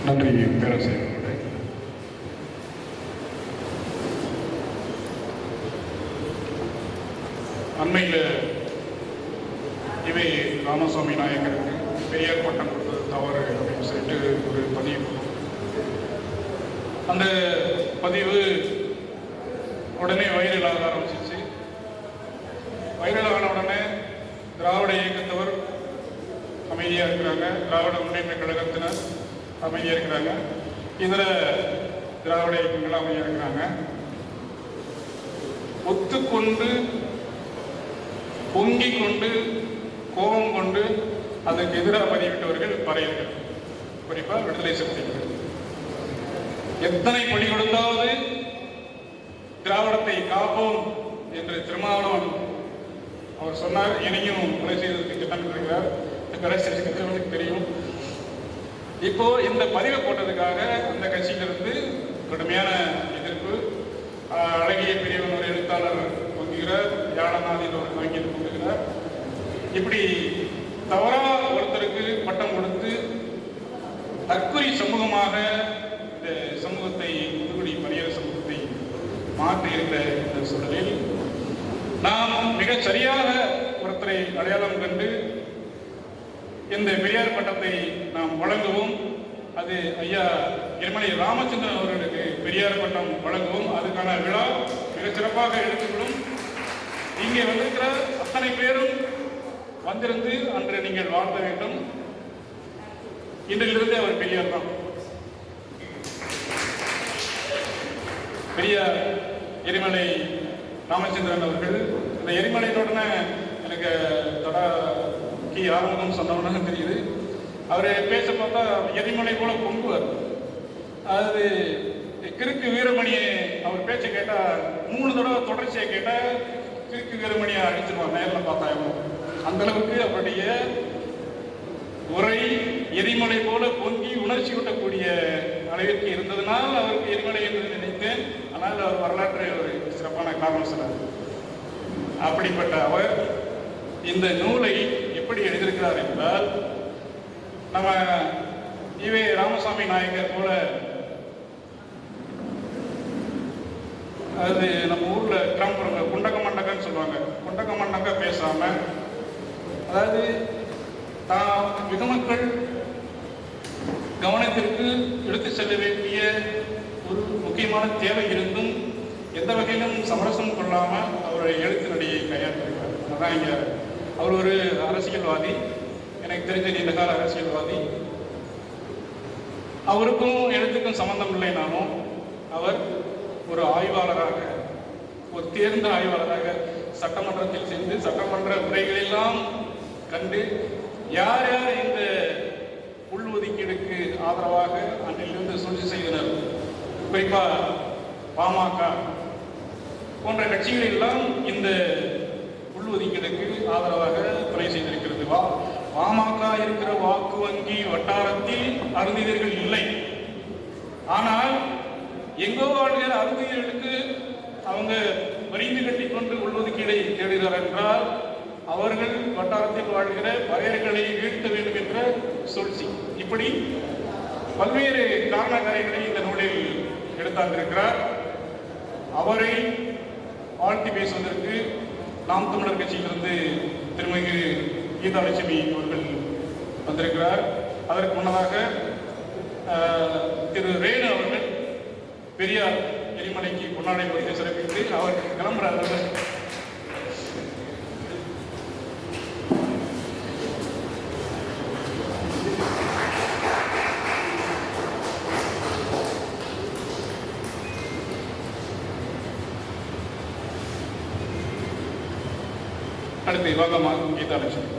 நன்றி பேராசிரியர் அவர்களே. அண்மையில் இவை ராமசாமி நாயக்கருக்கு பெரியார் பட்டம் கொடுத்தது தவறு அப்படின்னு சொல்லிட்டு ஒரு பதிவு. அந்த பதிவு உடனே வைரலாக ஆரம்பிச்சிச்சு. வைரலான உடனே திராவிட இயக்கத்தவர் அமைதியாக இருக்கிறாங்க, திராவிட முன்னேற்ற கழகத்தினர் அமைதியாக இருக்கிறாங்க, இதர திராவிட இயக்கங்கள் அமைதியாக இருக்கிறாங்க. ஒத்துக்கொண்டு பொங்கிக் கொண்டு கோபம் கொண்டு அதற்கு எதிராக பதிவிட்டவர்கள் பறையர்கள், குறிப்பாக விடுதலை சிறுத்தைகள். எத்தனை பணி கொடுத்தாவது திராவிடத்தை காப்போம் என்று திருமாவளவன் அவர் சொன்னார். இனியும் கொலை செய்வதற்கு திட்டமிட்டிருக்கிறார், கட்சிகளுக்கு தெரியும். இப்போ இந்த பதிவை போட்டதுக்காக அந்த கட்சியிலிருந்து கடுமையான எதிர்ப்பு. அழகிய பிரிவன் ஒரு எழுத்தாளர் பொங்குகிறார், யாழநாதில் ஒரு கவிஞர் பொங்குகிறார். இப்படி தவறா ஒருத்தருக்கு பட்டம் கொடுத்து தற்கொலை சமூகமாக இந்த சமூகத்தை, புதுக்குடி பணியாளர் சமூகத்தை மாற்றி இருக்கிற இந்த சூழலில் நாம் மிக சரியாக ஒருத்தரை அடையாளம் கண்டு இந்த பெரியார் பட்டத்தை நாம் வழங்குவோம். அது ஐயா எம்எல்ஏ ராமச்சந்திரன் அவர்களுக்கு பெரியார் பட்டம் வழங்குவோம். அதுக்கான விழா மிக சிறப்பாக எடுத்துக்கொள்ளும். இங்கே வந்திருக்கிற அத்தனை பேரும் வந்திருந்து அன்று நீங்கள் வாழ்த்த வேண்டும். இன்றிலிருந்து அவர் பெரியார் தான். பெரியார் எரிமலை ராமச்சந்திரன் அவர்கள் இந்த எரிமலையோடன எனக்கு ஆரம்பம் சொன்னவனாக தெரியுது. அவர் பேச பார்த்தா எரிமலை போல பொங்குவார். அதாவது கிறுக்கு வீரமணியை அவர் பேச்சை கேட்டால் 3 தடவை தொடர்ச்சியை கேட்டால் கிறுக்கு வீரமணியை அடிச்சிருவார் நேரில் பார்த்தாங்க. அந்த அளவுக்கு அவருடைய உரை எரிமலை போல பொங்கி உணர்ச்சி ஊட்டக்கூடிய அளவிற்கு இருந்ததுனால் அவருக்கு எரிமலை என்று நினைத்தேன். ஆனால் அவர் வரலாற்று ஒரு சிறப்பான காரணம் சொன்னார். அப்படிப்பட்ட அவர் இந்த நூலை எப்படி எழுதியிருக்கிறார் என்றால், நம்ம இவே ராமசாமி நாயக்கர் போல, அது நம்ம ஊர்ல கிராமப்புறங்க குண்டக்க மண்டக்கன்னு சொல்லுவாங்க. குண்டக்க மண்டக்க பேசாம, அதாவது தான் விதமக்கள் கவனத்திற்கு எடுத்து செல்ல வேண்டிய ஒரு முக்கியமான தேவை இருந்தும் எந்த வகையிலும் சமரசம் கொள்ளாமல் அவருடைய எழுத்து நடையை கையாண்டிருக்கிறார். அதான் இங்க அவர் ஒரு அரசியல்வாதி, எனக்கு தெரிஞ்ச நீண்டகால அரசியல்வாதி. அவருக்கும் எழுத்துக்கும் சம்பந்தம் இல்லைனாலும் அவர் ஒரு ஆய்வாளராக, ஒரு தேர்ந்த ஆய்வாளராக சட்டமன்றத்தில் சென்று சட்டமன்ற உரைகளெல்லாம் கண்டு யார் யார் இந்த உள்ஒதுக்கீடுக்கு ஆதரவாக அன்றிலிருந்து சூழ்ச்சி செய்தனர், குறிப்பாக பாமக போன்ற கட்சிகள் எல்லாம் இந்த உள்ஒதுக்கீடுக்கு ஆதரவாக துணை செய்திருக்கிறது. பாமக இருக்கிற வாக்கு வங்கி வட்டாரத்தில் அருந்தியர்கள் இல்லை. ஆனால் எங்கோ வாழ்கிற அருந்தியர்களுக்கு அவங்க வரிந்து கட்டி கொண்டு உள்ஒதுக்கீடை தேடுகிறார் என்றால் அவர்கள் வட்டாரத்தில் வாழ்கிற வரையறைகளை வீழ்த்த வேண்டும் என்ற சூழ்ச்சி. இப்படி பல்வேறு காரணக்காரிகளை இந்த நூலில் எடுத்தாந்திருக்கிறார். அவரை வாழ்த்தி பேசுவதற்கு நாம் தமிழர் கட்சியிலிருந்து திருமிகு கீதாலட்சுமி அவர்கள் வந்திருக்கிறார். அதற்கு முன்னதாக திரு ரேணு அவர்கள் பெரியார் எரிமலைக்கு பொன்னாடை கொடுத்து சிறப்பித்து அவர் கிளம்புறார்கள். அடுத்து வாங்கம்மா கீதாலட்சுமி.